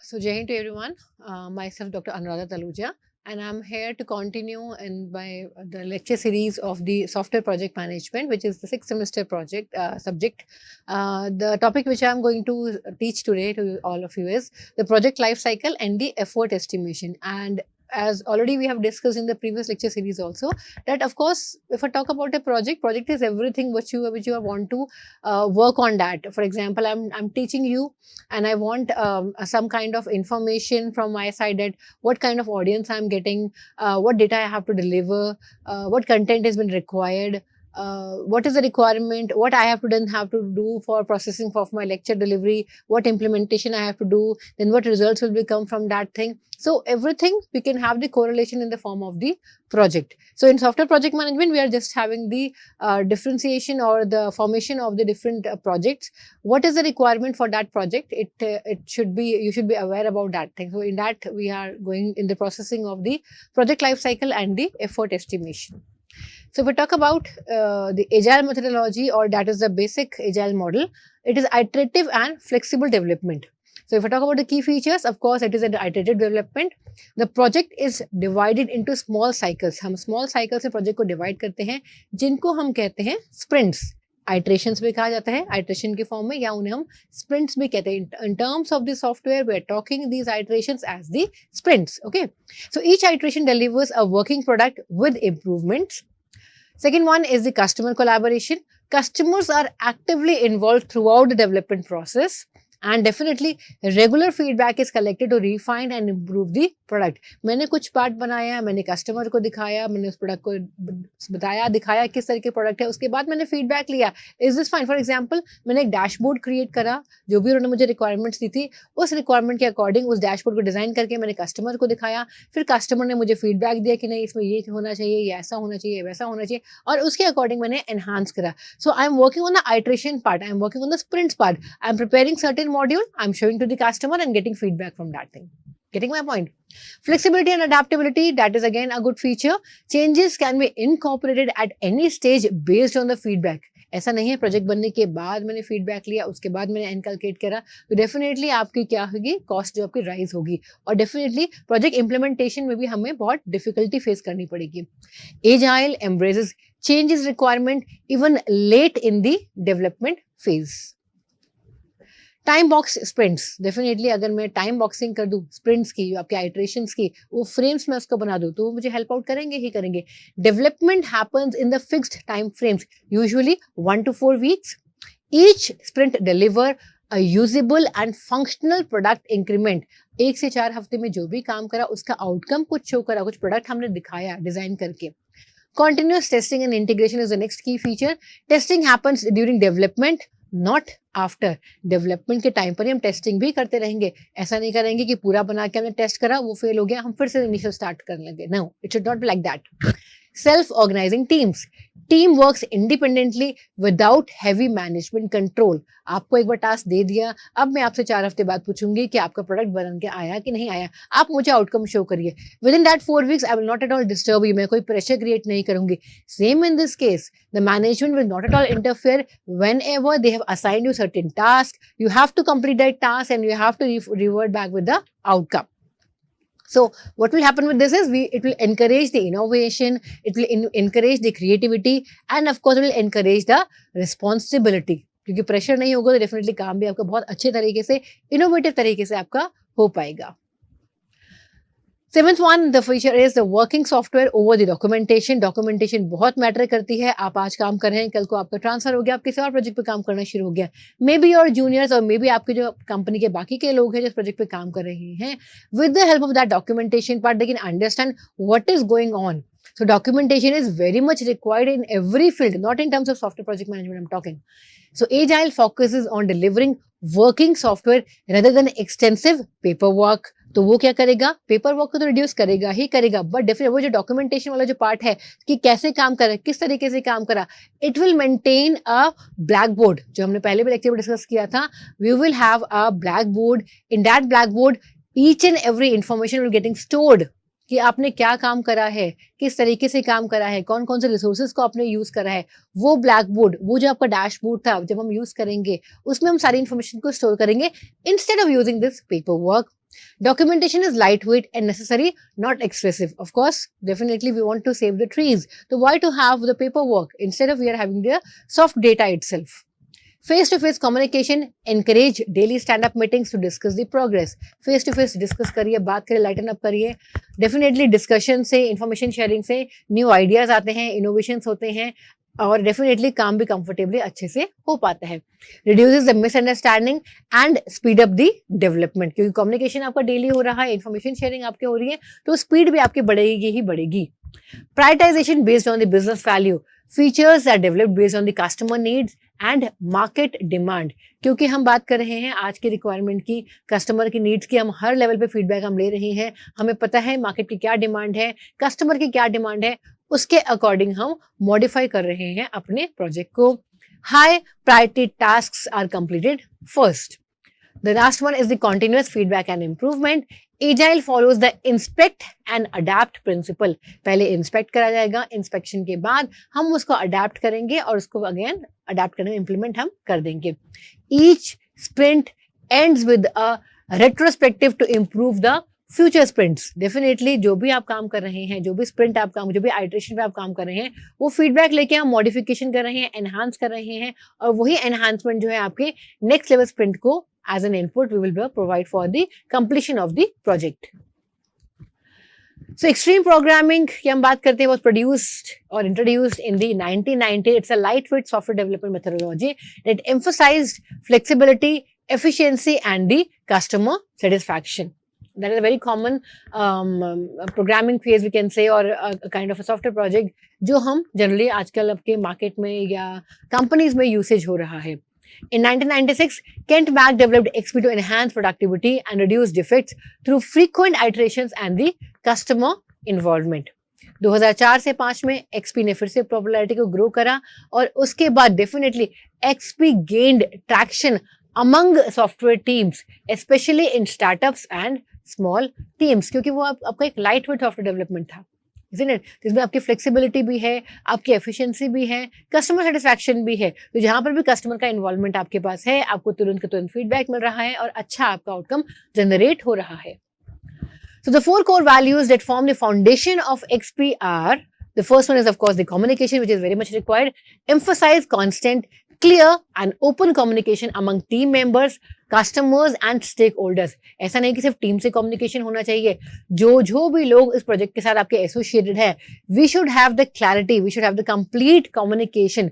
So, Jai Hind to everyone. Myself, Dr. Anuradha Taluja, and I'm here to continue in the lecture series of the software project management, which is the sixth semester project subject. The topic which I'm going to teach today to all of you is the project life cycle and the effort estimation. And as already we have discussed in the previous lecture series also, that of course, if I talk about a project is everything which you want to work on that. For example, I'm teaching you and I want some kind of information from my side, that what kind of audience I'm getting, what data I have to deliver, what content has been required, what is the requirement, what I have to do for processing of my lecture delivery, what implementation I have to do, then what results will become from that thing. So everything we can have the correlation in the form of the project. So in software project management, we are just having the differentiation or the formation of the different projects. What is the requirement for that project? It should be, you should be aware about that thing. So in that, we are going in the processing of the project life cycle and the effort estimation. So if we talk about the agile methodology, or that is the basic agile model, it is iterative and flexible development. So if I talk about the key features, of course, it is an iterative development. The project is divided into small cycles. हम small cycles से project को divide करते हैं, जिनको हम कहते हैं sprints. Iterations भी कहा जाता है, iteration के form में, या उन्हें हम sprints भी कहते हैं. In terms of the software, we are talking these iterations as the sprints. Okay. So each iteration delivers a working product with improvements. Second one is the customer collaboration. Customers are actively involved throughout the development process, and definitely regular feedback is collected to refine and improve the product. मैंने कुछ part बनाया, मैंने customer को दिखाया, मैंने उस product को बताया, दिखाया किस तरह के प्रोडक्ट है, उसके बाद मैंने फीडबैक लिया, is this fine. For example, मैंने एक डैशबोर्ड क्रिएट करा, जो भी उन्होंने मुझे रिक्वायरमेंट्स दी थी, उस रिक्वायरमेंट के अकॉर्डिंग उस डैशबोर्ड को डिजाइन करके मैंने कस्टमर को दिखाया, फिर कस्टमर ने मुझे फीडबैक दिया कि नहीं, इसमें ये होना चाहिए, ये ऐसा होना चाहिए, वैसा होना चाहिए, और उसके अकॉर्डिंग मैंने एनहांस करा. So I am working on the iteration part, I am working on the sprints part, I am preparing certain module, I'm showing to the customer and getting feedback from that thing. Getting my point? Flexibility and adaptability, that is again a good feature. Changes can be incorporated at any stage based on the feedback. ऐसा नहीं है project बनने के बाद मैंने feedback लिया, उसके बाद मैंने इनकलकेट करा, तो डेफिनेटली आपकी क्या होगी, कॉस्ट जो आपकी राइज होगी, और डेफिनेटली प्रोजेक्ट इंप्लीमेंटेशन में भी हमें बहुत डिफिकल्टी फेस करनी पड़ेगी. Agile embraces changes requirement even late in the development phase. Time box sprints, definitely अगर मैं टाइम बॉक्सिंग कर दूं स्प्रिंट्स की, आपके आइट्रेशंस की, वो फ्रेम्स में उसको बना दूं, तो वो मुझे हेल्प आउट करेंगे ही करेंगे. Development happens in the fixed time frames, usually 1 to 4 weeks. Each sprint deliver a usable and functional product increment. 1 से 4 हफ्ते में जो भी काम करा, उसका आउटकम कुछ शो करा, कुछ प्रोडक्ट हमने दिखाया डिजाइन करके. Continuous testing and integration is the next key feature. Testing happens during development, not after. Development के टाइम पर ही हम टेस्टिंग भी करते रहेंगे. ऐसा नहीं करेंगे कि पूरा बना के हमने टेस्ट करा, वो फेल हो गया, हम फिर से इनिशियल स्टार्ट करने लगे. No, it should not be like that. Self organising teams, team works independently without heavy management control. आपको एक बार टास्क दे दिया, अब मैं आपसे 4 हफ्ते बाद पूछूंगी कि आपका प्रोडक्ट बन के आया कि नहीं आया, आप मुझे आउटकम शो करिए. With in that 4 weeks I will not at all disturb you, मैं कोई प्रेशर क्रिएट नहीं करूंगी. Same in this case, the management will not at all interfere. whenever they have assigned you certain task, you have to complete that task and you have to revert back with the outcome. So what will happen with this is, it will encourage the innovation, it will encourage the creativity, and of course it will encourage the responsibility. क्योंकि pressure नहीं होगा तो definitely काम भी आपका बहुत अच्छे तरीके से, इनोवेटिव तरीके से आपका हो पाएगा. Seventh one, the feature is the working software over the documentation. Documentation बहुत मैटर करती है. आप आज काम कर रहे हैं, कल को आपका ट्रांसफर हो गया, आप किसी और प्रोजेक्ट पे काम करना शुरू हो गया. मे बी योर जूनियर्स और मे बी आपके जो कंपनी के बाकी के लोग हैं जो प्रोजेक्ट पे काम कर रहे हैं, with the help of that documentation part, they can understand what is going on. So documentation is very much required in every field, not in terms of software project management I'm talking. So Agile focuses on delivering working software rather than extensive paperwork. तो वो क्या करेगा, paper work को तो reduce करेगा ही करेगा, but definitely वो जो डॉक्यूमेंटेशन वाला जो पार्ट है कि कैसे काम करा, किस तरीके से काम करा, it will maintain a blackboard. जो हमने पहले भी लेक्चर में डिस्कस किया था, we will have a blackboard. In that blackboard each and every information will getting stored, कि आपने क्या काम करा है, किस तरीके से काम करा है, कौन कौन से रिसोर्सेज को आपने यूज करा है. वो ब्लैक बोर्ड, वो जो आपका डैशबोर्ड था, जब हम यूज करेंगे उसमें हम सारी इन्फॉर्मेशन को स्टोर करेंगे instead of using this paper work. Documentation is lightweight and necessary, not excessive. Of course, definitely we want to save the trees. So why to have the paperwork instead of we are having the soft data itself? Face-to-face communication, encourage daily stand-up meetings to discuss the progress. Face-to-face discuss करिए, बात करिए, lighten up करिए. Definitely discussion से, information sharing से new ideas आते हैं, innovations होते हैं और डेफिनेटली काम भी कंफर्टेबली अच्छे से हो पाता है. Reduces the misunderstanding and speed up the development, क्योंकि कम्युनिकेशन आपका डेली हो रहा है, इन्फॉर्मेशन शेयरिंग आपकी हो रही है, तो स्पीड भी आपकी बढ़ेगी ही बढ़ेगी. Prioritisation based on the business value, features are developed based on the customer needs and market demand, क्योंकि हम बात कर रहे हैं आज की रिक्वायरमेंट की, कस्टमर की नीड्स की, हम हर लेवल पे फीडबैक हम ले रहे हैं, हमें पता है मार्केट की क्या डिमांड है, कस्टमर की क्या डिमांड है, उसके अकॉर्डिंग हम मॉडिफाई कर रहे हैं अपने प्रोजेक्ट को. High priority tasks are completed first. The last one is the continuous feedback and improvement. Agile follows the inspect and adapt principle. पहले इंस्पेक्ट करा जाएगा, इंस्पेक्शन के बाद हम उसको अडैप्ट करेंगे और उसको अगेन अडैप्ट करेंगे, इंप्लीमेंट हम कर देंगे. Each sprint ends with a retrospective to improve the future sprints. Definitely जो भी आप काम कर रहे हैं, जो भी स्प्रिंट आप काम, जो भी आइटरेशन पे आप काम कर रहे हैं, वो फीडबैक लेके हम मॉडिफिकेशन कर रहे हैं, एनहांस कर रहे हैं, और वही एनहांसमेंट जो है आपके नेक्स्ट लेवल स्प्रिंट को as an input we will provide for the completion of the project. So extreme programming की हम बात करते हैं, was produced or introduced in the 1990. It's a lightweight software development methodology that emphasized flexibility, efficiency, and the customer satisfaction. That is a very common programming phase we can say, or a kind of a software project जो हम generally आजकल आपके market में या companies में usage हो रहा है. In 1996, Kent Mac developed XP to enhance productivity and reduce defects through frequent iterations and the customer involvement. 2004 से 5 में XP ने फिर से पॉपुलैरिटी को ग्रो करा और उसके बाद definitely XP gained traction among software teams, especially in startups and small teams, क्योंकि वो आपका एक लाइट वेट सॉफ्टवेयर डेवलपमेंट था, isn't it? जिसमें आपकी फ्लेक्सिबिलिटी भी है, आपकी एफिशिएंसी भी है, कस्टमर सेटिस्फैक्शन भी है. तो जहां पर भी कस्टमर का इन्वॉल्वमेंट आपके पास है, आपको तुरंत फीडबैक मिल रहा है और अच्छा आपका आउटकम जनरेट हो रहा है. So the 4 core values that form the foundation of XP are, the first one is of course the communication, which is very much required. Emphasize constant, clear and open communication among team members, customers and stakeholders. ऐसा नहीं कि सिर्फ team से communication होना चाहिए, जो भी लोग इस प्रोजेक्ट के साथ आपके एसोसिएटेड है, we should have the clarity, we should have the complete communication.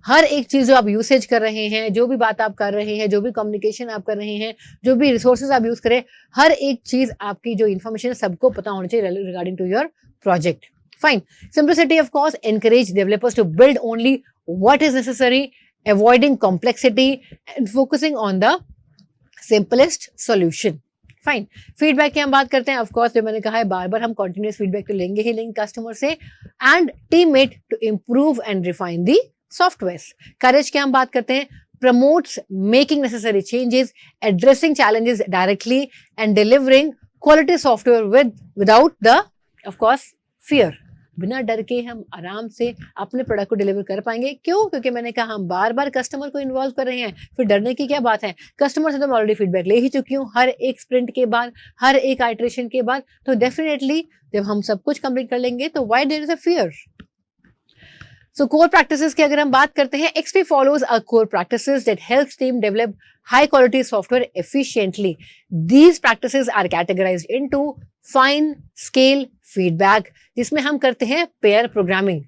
हर एक चीज जो आप यूसेज कर रहे हैं, जो भी बात आप कर रहे हैं, जो भी कम्युनिकेशन आप कर रहे हैं, जो भी रिसोर्सेज आप यूज करें, हर एक चीज आपकी जो इन्फॉर्मेशन है सबको पता होना चाहिए regarding to your project. Fine. Simplicity of course, encourage developers to build only what is necessary, avoiding complexity and focusing on the simplest solution. Fine. Feedback की हम बात करते हैं. ऑफ कोर्स जो मैंने कहा है बार बार हम कंटिन्यूअस फीडबैक तो लेंगे ही लेंगे कस्टमर से. And teammate to improve and refine the software. Courage की हम बात करते हैं. Promotes making necessary changes, addressing challenges directly and delivering quality software without the of course fear. बिना डर के हम आराम से अपने प्रोडक्ट को डिलीवर कर पाएंगे. क्यों? क्योंकि मैंने कहा हम बार बार कस्टमर को इन्वॉल्व कर रहे हैं, फिर डरने की क्या बात है. कस्टमर से तो मैं ऑलरेडी फीडबैक ले ही चुकी हूँ हर एक स्प्रिंट के बाद, हर एक आइटरेशन के बाद. तो डेफिनेटली जब हम सब कुछ कंप्लीट कर लेंगे तो why there is a fear. So core practices की अगर हम बात करते हैं, XP follows a core practices that helps team develop high quality software efficiently. These practices are categorized into fine, scale, feedback, जिसमें हम करते हैं पेयर प्रोग्रामिंग.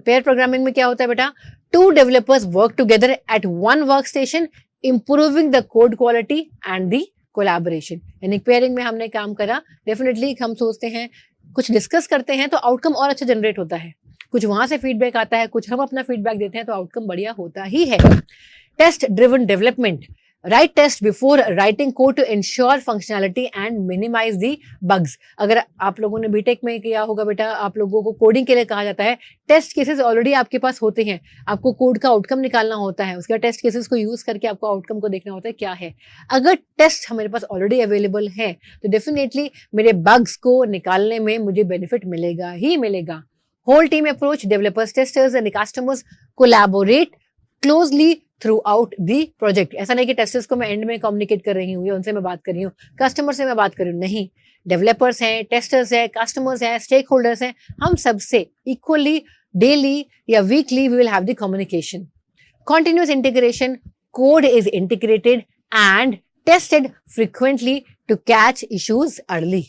पेयर प्रोग्रामिंग में क्या होता है बेटा? 2 developers work together at 1 work station, improving the code quality and the collaboration. यानी पेयरिंग में हमने काम करा. डेफिनेटली हम सोचते हैं, कुछ डिस्कस करते हैं तो आउटकम और अच्छा जनरेट होता है. कुछ वहां से फीडबैक आता है, कुछ हम अपना फीडबैक देते हैं, तो आउटकम बढ़िया होता ही है. Test driven development. Write test before writing code to ensure functionality and minimize the bugs. अगर आप लोगों ने बीटेक में किया होगा बेटा, आप लोगों को कोडिंग के लिए कहा जाता है, टेस्ट केसेस ऑलरेडी आपके पास होते हैं, आपको कोड का आउटकम निकालना होता है, उसके टेस्ट केसेस को यूज करके आपको आउटकम को देखना होता है क्या है. अगर टेस्ट हमारे पास ऑलरेडी अवेलेबल है तो डेफिनेटली मेरे बग्स को निकालने में मुझे बेनिफिट मिलेगा ही मिलेगा. Whole team approach, developers, testers and customers collaborate closely throughout the project. ऐसा नहीं कि टेस्टर्स को मैं एंड में कम्युनिकेट कर रही हूँ या उनसे मैं बात कर रही हूँ, कस्टमर से मैं बात कर रही हूँ, नहीं। डेवलपर्स हैं, टेस्टर्स हैं, कस्टमर्स हैं, स्टेक होल्डर्स हैं, हम सबसे इक्वली डेली या weekly we will have the communication. Continuous integration, code is integrated and tested frequently to catch issues early.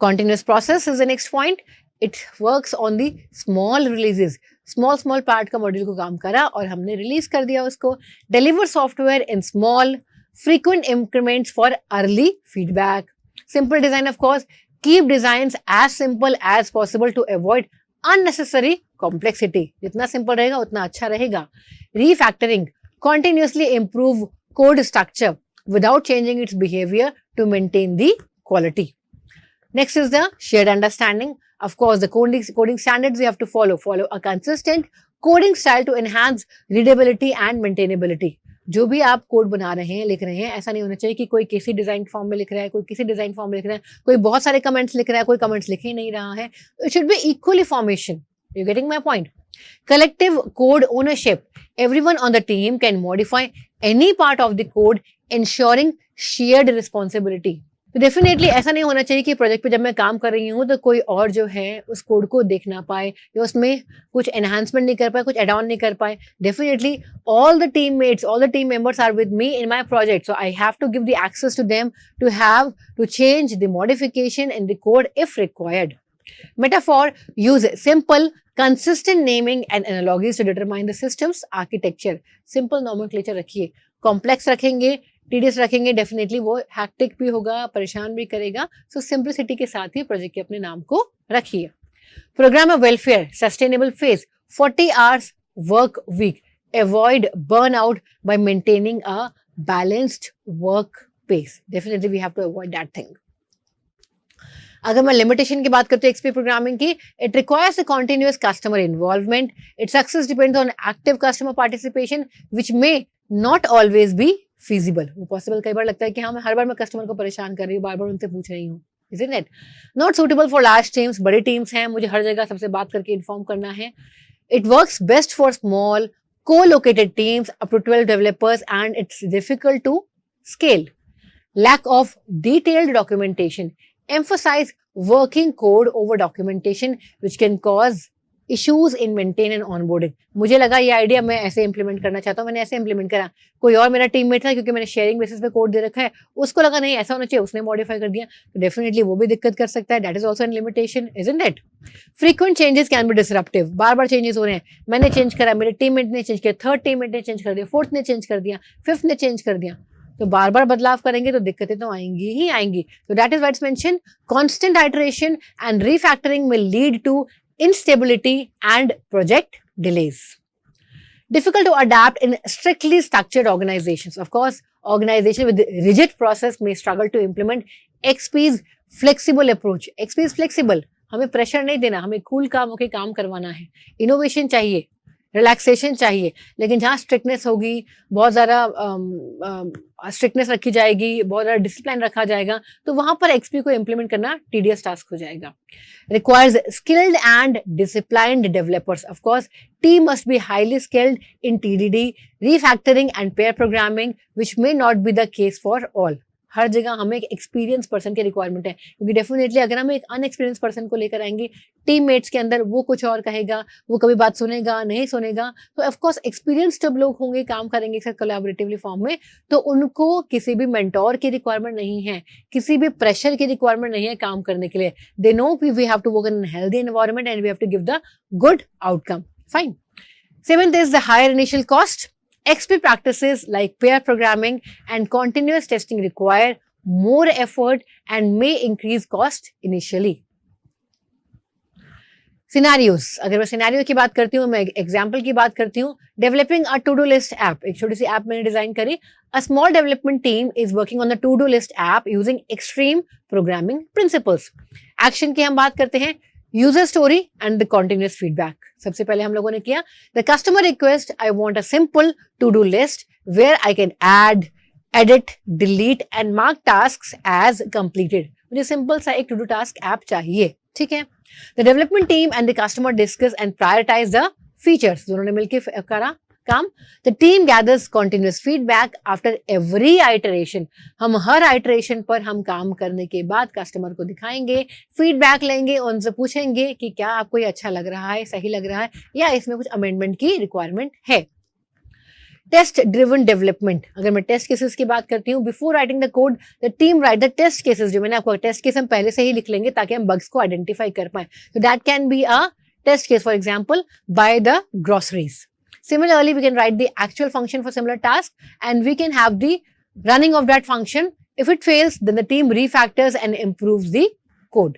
Continuous process is the next point. It works on the small releases. Small part का module को काम करा और हमने release कर दिया उसको. Deliver software in small, frequent increments for early feedback. Simple design, of course. Keep designs as simple as possible to avoid unnecessary complexity. जितना simple रहेगा उतना अच्छा रहेगा. Refactoring. Continuously improve code structure without changing its behavior to maintain the quality. Next is the shared understanding. Of course, the coding standards you have to follow. Follow a consistent coding style to enhance readability and maintainability. जो भी आप code बना रहे हैं, लिख रहे हैं, ऐसा नहीं होना चाहिए कि कोई किसी डिजाइन फॉर्म में लिख रहा है, कोई किसी डिजाइन फॉर्म में लिख रहा है, कोई बहुत सारे कमेंट्स लिख रहा है, कोई कमेंट्स लिख ही नहीं रहा है. It should be equally formation. You getting my point? Collective code ownership. Everyone on the team can modify any part of the code, ensuring shared responsibility. तो डेफिनेटली ऐसा नहीं होना चाहिए कि प्रोजेक्ट पे जब मैं काम कर रही हूँ तो कोई और जो है उस कोड को देख ना पाए या उसमें कुछ एनहांसमेंट नहीं कर पाए, कुछ एड ऑन नहीं कर पाए. Definitely all the teammates, all the team members are with me in my project, so I have to give the access to them to have to change the modification in the code if required. Metaphor, use simple, consistent naming and analogies to determine the system's architecture. Simple nomenclature रखिए. Complex रखेंगे, tedious रखेंगे, definitely वो hectic भी होगा, परेशान भी करेगा. So simplicity के साथ ही प्रोजेक्ट के अपने नाम को रखिए. Programmer welfare, sustainable phase, 40 hours work week. Avoid burnout by maintaining a balanced work pace. Definitely we have to avoid that thing. अगर मैं लिमिटेशन की बात करती हूँ एक्सपी प्रोग्रामिंग की, it requires a continuous customer involvement. It success depends on active customer participation which may not always be feasible. वो possible कई बार लगता है कि हाँ मैं हर बार मैं कस्टमर को परेशान कर रही हूँ, बार बार उनसे पूछ रही हूँ. Isn't it? Not suitable for large teams. बड़ी टीम्स हैं, मुझे हर जगह सबसे बात करके इन्फॉर्म करना है. It works best for small co-located teams up to 12 developers and it's difficult to scale. Lack of detailed documentation. Emphasize working code over documentation which can cause issues in maintain and onboarding. मुझे लगा ये idea मैं ऐसे implement करना चाहता हूँ, मैंने ऐसे इंप्लीमेंट करा. कोई और मेरा टीममेट था, क्योंकि मैंने शेयरिंग बेसिस पे कोड दे रखा है, उसको लगा नहीं ऐसा होना चाहिए, उसने मॉडिफाई कर दिया. तो डेफिनेटली वो भी दिक्कत कर सकता है. That is also an limitation, isn't it? Frequent changes can be disruptive. Bar bar changes हो रहे हैं. मैंने चेंज करा, मेरे टीममेट ने चेंज किया, थर्ड टीममेट ने चेंज कर दिया, फोर्थ ने चेंज कर दिया, फिफ्थ ने चेंज कर दिया. तो बार बार बदलाव करेंगे तो दिक्कतें तो आएंगी ही आएंगी. तो that is what is mention. Constant iteration and refactoring will lead to instability and project delays. Difficult to adapt in strictly structured organizations. Of course, organization with rigid process may struggle to implement XP's flexible approach. XP is flexible. हमें pressure नहीं देना, हमें cool काम होकर काम करवाना है. Innovation चाहिए, रिलैक्सेशन चाहिए, लेकिन जहाँ स्ट्रिक्टनेस होगी, बहुत ज़्यादा स्ट्रिक्टनेस रखी जाएगी, बहुत ज़्यादा डिसिप्लिन रखा जाएगा, तो वहाँ पर एक्सपी को इम्प्लीमेंट करना टीडियस टास्क हो जाएगा. Requires skilled and disciplined developers. Of course team must be highly skilled in TDD, refactoring and pair programming which may not be the case for all. हर जगह हमें एक एक्सपीरियंस पर्सन की requirement है, क्योंकि definitely अगर हम एक अनएक्सपीरियंस पर्सन को लेकर आएंगे टीममेट्स के अंदर, वो कुछ और कहेगा, वो कभी बात सुनेगा नहीं सुनेगा. तो ऑफकोर्स एक्सपीरियंस जब लोग होंगे, काम करेंगे एक साथ कोलैबोरेटिवली फॉर्म में, तो उनको किसी भी मेंटोर की रिक्वायरमेंट नहीं है, किसी भी प्रेशर की रिक्वायरमेंट नहीं है काम करने के लिए. They know we have to work in healthy environment and we have to give the good outcome. Fine. Seventh is the higher initial cost. XP practices like pair programming and continuous testing require more effort and may increase cost initially. Scenarios. अगर मैं scenario की बात करती हूँ, मैं example की बात करती हूँ. Developing a to do list app. एक छोटी सी ऐप मैंने डिजाइन करी. A small development team is working on the to do list app using extreme programming principles. Action की हम बात करते हैं. User story and the continuous feedback. सबसे पहले हम लोगों ने किया the customer request, I want a simple to do list where I can add, edit, delete and mark tasks as completed. मुझे सिंपल सा एक टू डू टास्क ऐप चाहिए. ठीक है. The development team and the customer discuss and prioritize the features. दोनों ने मिलकर करा, काम. The team gathers continuous feedback after every iteration. हम हर iteration पर हम काम करने के बाद कस्टमर को दिखाएंगे, फीडबैक लेंगे, उनसे पूछेंगे कि क्या आपको ये अच्छा लग रहा है, सही लग रहा है या इसमें कुछ अमेंडमेंट की रिक्वायरमेंट है. Test driven development. अगर मैं टेस्ट केसेस की बात करती हूँ, before writing the code the team write the test cases. जो मैंने आपको टेस्ट केस हम पहले से ही लिख लेंगे ताकि हम बग्स को आइडेंटिफाई कर पाए. So that can be a test case, for example, buy the groceries. Similarly, we can write the actual function for similar task and we can have the running of that function. If it fails, then the team refactors and improves the code.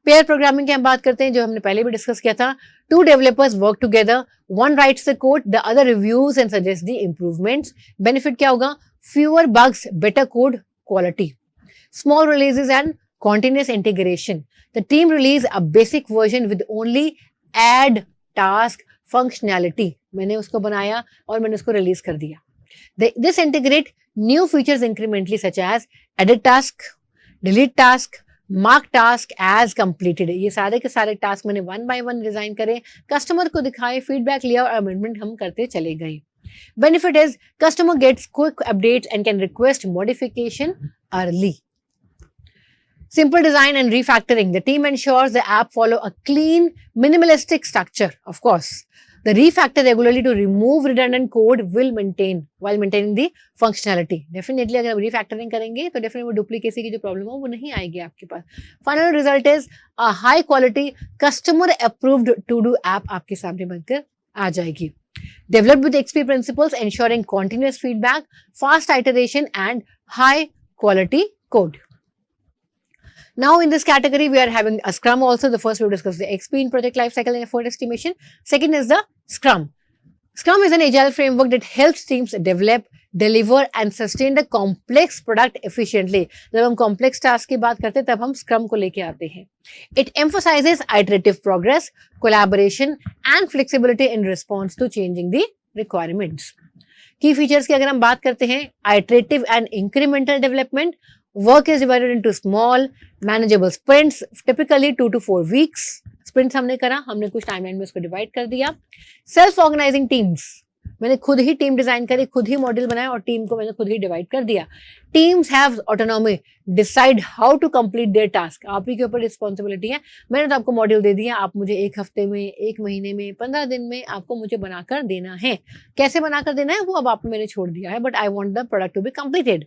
Pair programming की हम बात करते हैं, जो हमने पहले भी discuss किया था. Two developers work together, one writes the code, the other reviews and suggest the improvements. Benefit क्या होगा? Fewer bugs, better code quality. Small releases and continuous integration. The team release a basic version with only add task functionality. मैंने उसको बनाया और मैंने उसको release कर दिया. This integrate new features incrementally such as edit task, delete task, mark task as completed. ये सारे के सारे टास्क मैंने वन बाय वन डिजाइन करे, कस्टमर को दिखाए, फीडबैक लिया और अमेंडमेंट हम करते चले गए. Benefit is customer gets quick updates and can request modification early. Simple design and refactoring. The team ensures the app follow a clean, minimalistic structure. Of course, the refactor regularly to remove redundant code will maintain while maintaining the functionality. Definitely, अगर हम refactoring करेंगे तो definitely वो duplicacy की जो problem हो वो नहीं आएगी आपके पास. Final result is a high quality, customer approved to do app आपके सामने बनकर आ जाएगी. Developed with XP principles, ensuring continuous feedback, fast iteration, and high quality code. Now in this category, we are having a Scrum also. The first we will discuss the XP in project lifecycle and effort estimation. Second is the Scrum. Scrum is an agile framework that helps teams develop, deliver and sustain the complex product efficiently. जब हम complex task की बात करते हैं तब हम Scrum को लेके आते हैं. It emphasizes iterative progress, collaboration and flexibility in response to changing the requirements. Key features की अगर हम बात करते हैं, iterative and incremental development. Work is divided into small, manageable sprints, typically 2 to 4 weeks. Sprints हमने करा, हमने कुछ टाइमलाइन में उसको डिवाइड कर दिया. सेल्फ ऑर्गेनाइजिंग टीम्स, मैंने खुद ही टीम डिजाइन करी, खुद ही मॉडल बनाया और टीम को मैंने खुद ही डिवाइड कर दिया. Teams have autonomy, decide how to complete their task. आप ही के ऊपर रिस्पॉन्सिबिलिटी है. मैंने तो आपको मॉड्यूल दे दिया, आप मुझे 1 हफ्ते में, 1 महीने में, 15 दिन में आपको मुझे बनाकर देना है. कैसे बनाकर देना है वो अब आप मैंने छोड़ दिया है, but I want the product to be completed.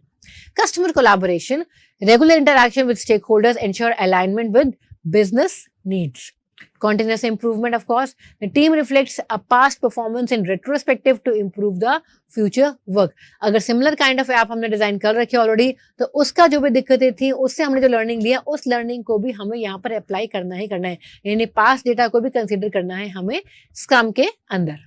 Customer collaboration, regular interaction with stakeholders ensure alignment with business needs. Continuous improvement, of course. The team reflects a past performance in retrospective to improve the future work. अगर similar kind of app हमने design कर रखी है already, तो उसका जो भी दिक्कतें थी उससे हमने जो लर्निंग लिया, उस लर्निंग को भी हमें यहाँ पर अप्लाई करना ही करना है. यानी पास्ट डेटा को भी कंसिडर करना है हमें स्क्रम के अंदर.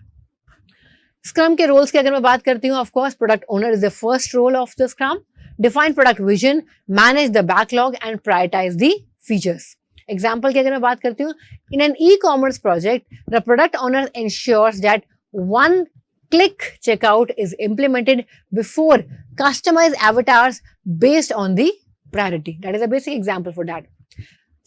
स्क्रम के रोल्स की अगर मैं बात करती हूँ, of course product owner is the first role of the scrum. Define product vision, manage the backlog and prioritize the features. Example की अगर मैं बात करती हूँ, in an e commerce project the product owner ensures that one click checkout is implemented before customize avatars based on the priority. That is a basic example for that.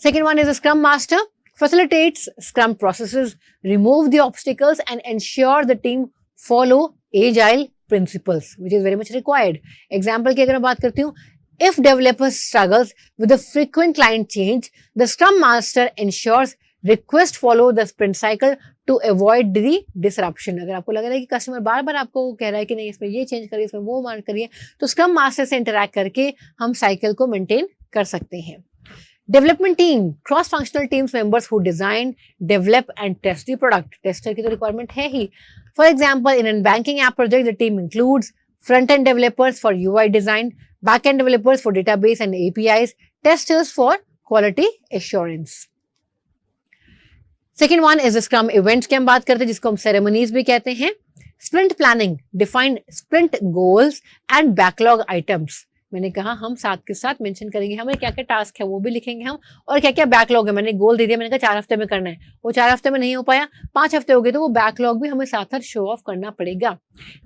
Second one is a Scrum Master, facilitates Scrum processes, remove the obstacles and ensure the team follow agile principles, which is very much required. Example की अगर मैं बात करती हूँ, if developer struggles with a frequent client change, the Scrum Master ensures request follow the sprint cycle to avoid the disruption. अगर आपको लग रहा है कि कस्टमर बार बार आपको कह रहा है कि नहीं इसमें ये चेंज करिए, इसमें वो मार करिए, तो स्क्रम मास्टर से इंटरैक्ट करके हम साइकिल को मेंटेन कर सकते हैं. Development team, cross-functional teams members who design, develop and test the product. Tester की तो requirement है ही. For example, in a banking app project, the team includes front-end developers for UI design, back-end developers for database and APIs, testers for quality assurance. Second one is the Scrum events की हम बात करते हैं, जिसको हम ceremonies भी कहते हैं. Sprint planning, define sprint goals and backlog items. मैंने कहा हम साथ के साथ मेंशन करेंगे हमें क्या क्या टास्क है वो भी लिखेंगे हम, और क्या क्या बैकलॉग है. मैंने गोल दे दिया, मैंने कहा 4 हफ्ते में करना है, वो 4 हफ्ते में नहीं हो पाया, 5 हफ्ते हो गए, तो वो बैकलॉग भी हमें साथ साथ शो ऑफ करना पड़ेगा.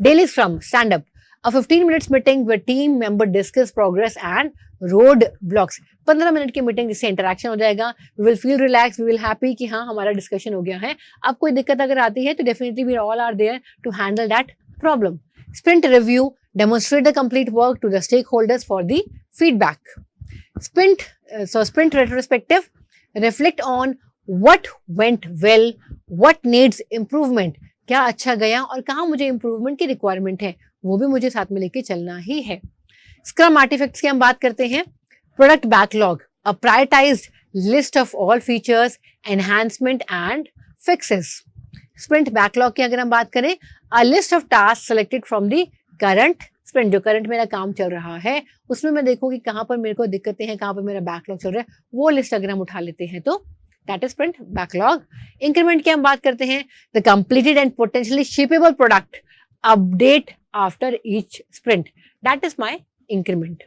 Daily scrum, stand up, A 15 minutes meeting where team member discuss progress and road blocks. 15 minute की मीटिंग जिससे इंटरेक्शन हो जाएगा. We will feel relaxed, we will happy कि हाँ हमारा डिस्कशन हो गया है. अब कोई दिक्कत अगर आती है तो definitely we all are there to handle that problem. Sprint review, demonstrate the complete work to the stakeholders for the feedback. Sprint retrospective, reflect on what went well, what needs improvement. क्या अच्छा गया और कहाँ मुझे improvement की requirement है, वो भी मुझे साथ में लेके चलना ही है. स्क्रम आर्टिफैक्ट्स की हम बात करते हैं. Product backlog, a prioritised list of all features, enhancement and fixes. Sprint backlog की अगर हम बात करें, a list of task selected from the current sprint. जो करंट मेरा काम चल रहा है उसमें मैं देखूं कि कहाँ पर मेरे को दिक्कतें हैं, कहाँ पर मेरा बैकलॉग चल रहा है, वो लिस्ट अगर हम उठा लेते हैं तो that is sprint backlog. Increment की हम बात करते हैं, the completed and potentially shippable product update after each sprint. That is my increment.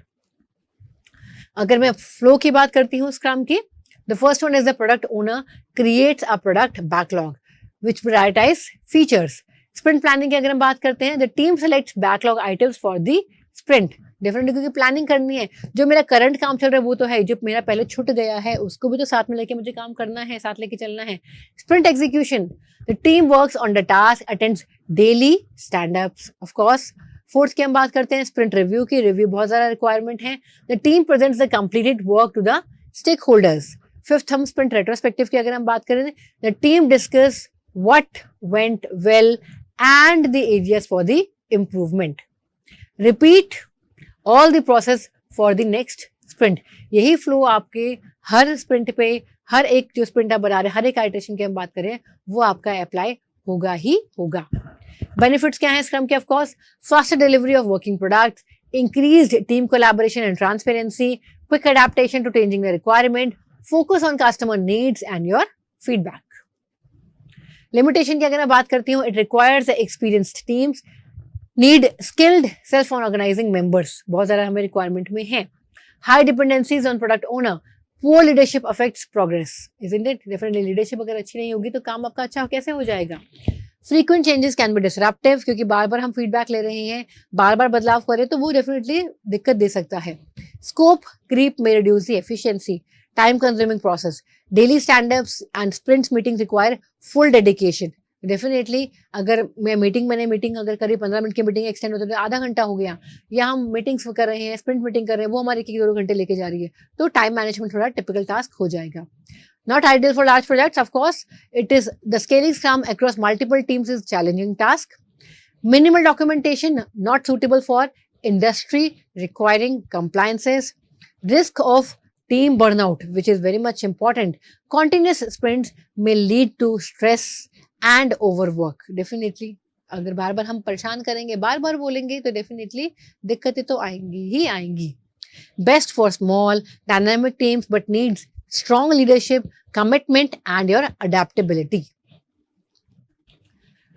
अगर मैं फ्लो की बात करती हूँ स्क्रम की, the first one is the product owner creates a product backlog which prioritize features. Sprint planning की अगर हम बात करते हैं, the team selects backlog items for the sprint. Definitely क्योंकि प्लानिंग करनी है. जो मेरा करंट काम चल रहा है वो तो है, जो मेरा पहले छूट गया है उसको भी तो साथ में लेके मुझे काम करना है, साथ लेके चलना है. Sprint execution, the team works on the task, attends daily stand ups. Of course fourth की हम बात करते हैं स्प्रिंट रिव्यू की. रिव्यू बहुत ज्यादा रिक्वायरमेंट है. The team presents the completed work to the stakeholders. Fifth हम स्प्रिंट रेट्रोस्पेक्टिव की अगर हम बात करें, the team discuss what went well and the areas for the improvement. Repeat all the process for the next sprint. यही flow आपके हर sprint पे, हर एक जो स्प्रिंट आप बना रहे हैं, हर एक आइटरेशन की हम बात करें, वो आपका अप्लाई होगा ही होगा. बेनिफिट्स क्या है स्क्रम के? Of course faster delivery of working products, increased team collaboration and transparency, quick adaptation to changing the requirement, focus on customer needs and your feedback. Limitation की अगर मैं बात करती हूँ, it requires experienced teams, need skilled self organizing members. बहुत ज्यादा हमें requirement में है. High dependencies on product owner, poor leadership affects progress. Isn't it? Definitely leadership अगर अच्छी नहीं होगी तो काम आपका अच्छा कैसे हो जाएगा. Frequent changes can be disruptive, क्योंकि बार बार हम फीडबैक ले रहे हैं, बार बार बदलाव करें तो वो डेफिनेटली दिक्कत दे सकता है. स्कोप क्रीप में reduce the efficiency, time consuming process. Daily stand-ups and sprints meeting require full dedication. Definitely अगर मैंने मीटिंग अगर करी, 15 मिनट की मीटिंग एक्सटेंड होती है तो आधा घंटा हो गया, या हम मीटिंग्स कर रहे हैं, स्प्रिंट मीटिंग कर रहे हैं, वो हमारे 1-2 घंटे लेके जा रही है, तो टाइम मैनेजमेंट थोड़ा टिपिकल टास्क हो जाएगा. Not ideal for large projects, of course. It is the scaling Scrum across multiple teams is challenging task. Minimal documentation, not suitable for industry requiring compliances. Risk of team burnout, which is very much important. Continuous sprints may lead to stress and overwork. Definitely, अगर बार बार हम परेशान करेंगे, बार बार बोलेंगे तो definitely दिक्कतें तो आएंगी ही आएंगी. Best for small, dynamic teams, but needs strong leadership, commitment, and your adaptability.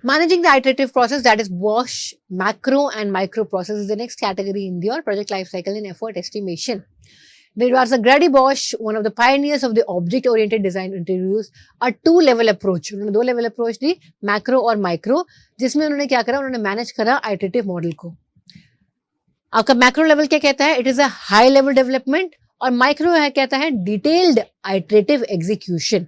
Managing the iterative process, that is WASH, macro and micro process, is the next category in your project lifecycle in effort estimation. There was a Grady Bosch, one of the pioneers of the object-oriented design, introduced a 2-level approach. उन्होंने 2 level approach दी, macro और micro, जिसमें उन्होंने क्या करा, उन्होंने manage करा iterative model को. आपका मैक्रो लेवल क्या कहता है? It is a high level development. और माइक्रो है कहता है detailed iterative execution.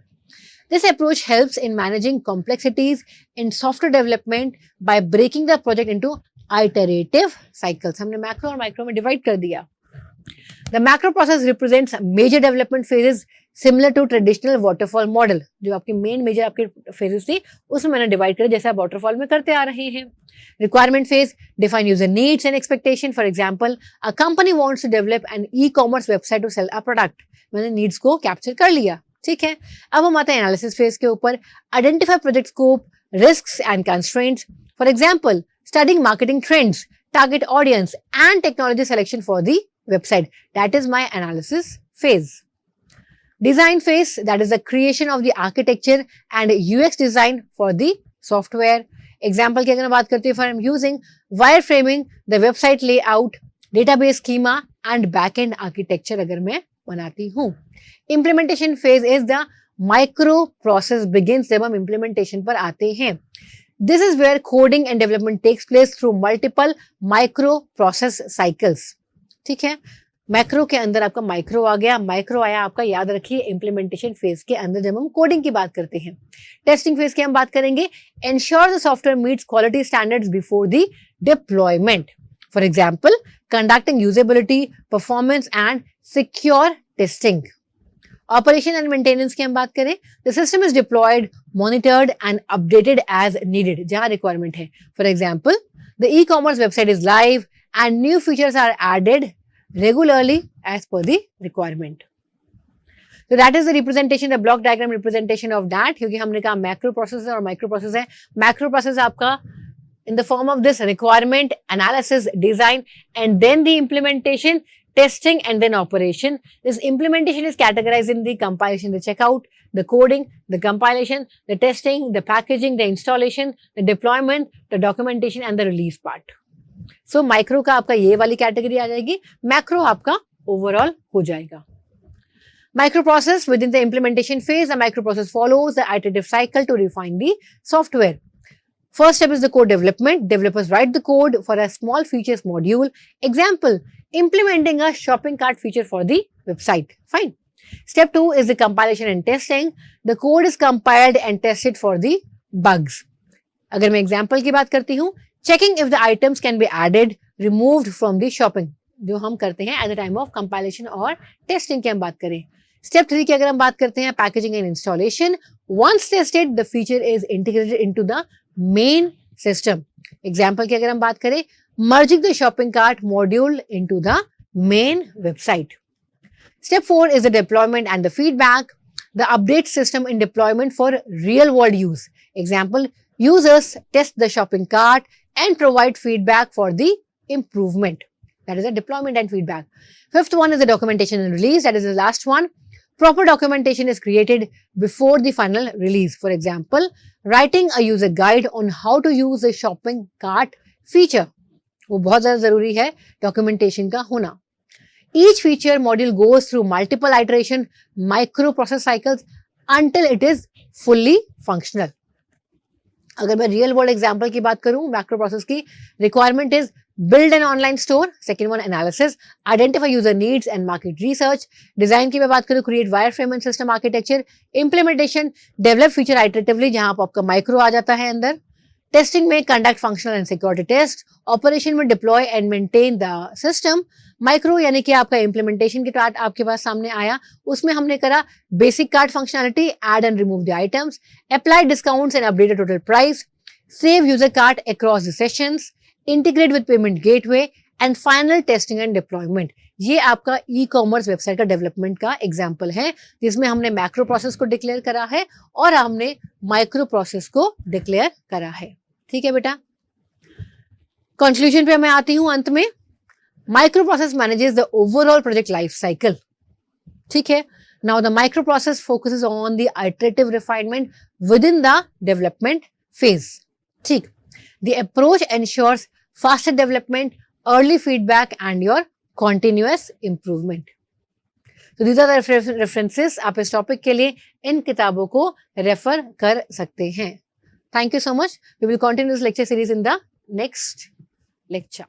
This approach helps in managing complexities in software development by breaking the project into iterative cycles. हमने मैक्रो और माइक्रो में डिवाइड कर दिया. The macro process represents major development phases similar to traditional waterfall model. जो आपकी main major आपके phases थी उसमें मैंने डिवाइड कर, जैसे आप वाटरफॉल में करते आ रहे हैं. Requirement phase, define user needs and expectation. For example, a company wants to develop an e-commerce website to sell a product. मैंने needs को capture कर लिया, ठीक है. अब हम आते हैं analysis phase के ऊपर. Identify project scope, risks and constraints. For example, studying marketing trends, target audience and technology selection for the website. That is my analysis phase. Design phase, that is the creation of the architecture and UX design for the software. Example की अगर मैं बात करती हूँ, for I am using wire framing, the website layout, database schema and backend architecture अगर मैं बनाती हूँ. Implementation phase is the micro process begins. जब हम इम्प्लीमेंटेशन पर आते हैं, This is where coding and development takes place through multiple micro process cycles. ठीक है, मैक्रो के अंदर आपका माइक्रो आ गया, माइक्रो आया आपका, याद रखिए इम्प्लीमेंटेशन फेज के अंदर जब हम कोडिंग की बात करते हैं। टेस्टिंग फेज की हम बात करेंगे, ensure the software meets quality standards before the deployment, for example conducting usability, performance and secure testing. Operation and maintenance की हम बात करें, the system is deployed, monitored and updated as needed, जहां requirement है। For example the e commerce website is live and new features are added regularly as per the requirement. So that is the representation, the block diagram representation of that, क्योंकि हमने कहा macro process है और micro process है। Macro process आपका in the form of this requirement analysis, design and then the implementation, testing and then operation. This implementation is categorized in the compilation, the checkout, the coding, the compilation, the testing, the packaging, the installation, the deployment, the documentation and the release part. So micro का आपका ये वाली category आ जाएगी, macro आपका overall हो जाएगा। Micro process within the implementation phase, the micro process follows the iterative cycle to refine the software. First step is the code development, developers write the code for a small features module, example implementing a shopping cart feature for the website. Fine. Step 2 is the compilation and testing. The code is compiled and tested for the bugs. अगर मैं example की बात करती हूँ, checking if the items can be added, removed from the shopping, जो हम करते हैं at the time of compilation और testing की हम बात करें। Step 3 की अगर हम बात करते हैं, packaging and installation. Once tested, the feature is integrated into the main system. Example की अगर हम बात करें, merging the shopping cart module into the main website. Step 4 is the deployment and the feedback. The update system in deployment for real world use. Example, users test the shopping cart and provide feedback for the improvement. That is the deployment and feedback. Fifth one is the documentation and release. That is the last one. Proper documentation is created before the final release. For example, writing a user guide on how to use the shopping cart feature. वो बहुत ज़्यादा ज़रूरी है documentation का होना. Each feature module goes through multiple iteration, microprocess cycles until it is fully functional. अगर मैं real world example की बात करूं मैक्रो प्रोसेस की, requirement is build an online store, second one analysis, identify user needs and market research, design की मैं बात करूं create wire frame and system architecture, implementation develop feature iteratively जहां पर आपका माइक्रो आ जाता है अंदर, टेस्टिंग में conduct functional and security test, operation में deploy and maintain the system, micro यानी कि आपका इंप्लीमेंटेशन की पार्ट आपके पास सामने आया, उसमें हमने करा basic card functionality, add and remove the items, apply discounts and update total price, save user card across the sessions, integrate with payment gateway and final testing and deployment. ये आपका ई commerce website का development का example है जिसमें हमने macro process को declare करा है और हमने माइक्रो प्रोसेस को डिक्लेयर करा है। ठीक है बेटा, कंक्लूजन पे मैं आती हूं अंत में। Micro process manages the overall project life cycle. ठीक है, now the micro process focuses on the iterative refinement within the development phase. ठीक, the approach ensures faster development, early feedback and your continuous improvement. तो these are the references, आप इस topic के लिए इन किताबों को रेफर कर सकते हैं। Thank you so much. We will continue this lecture series in the next lecture.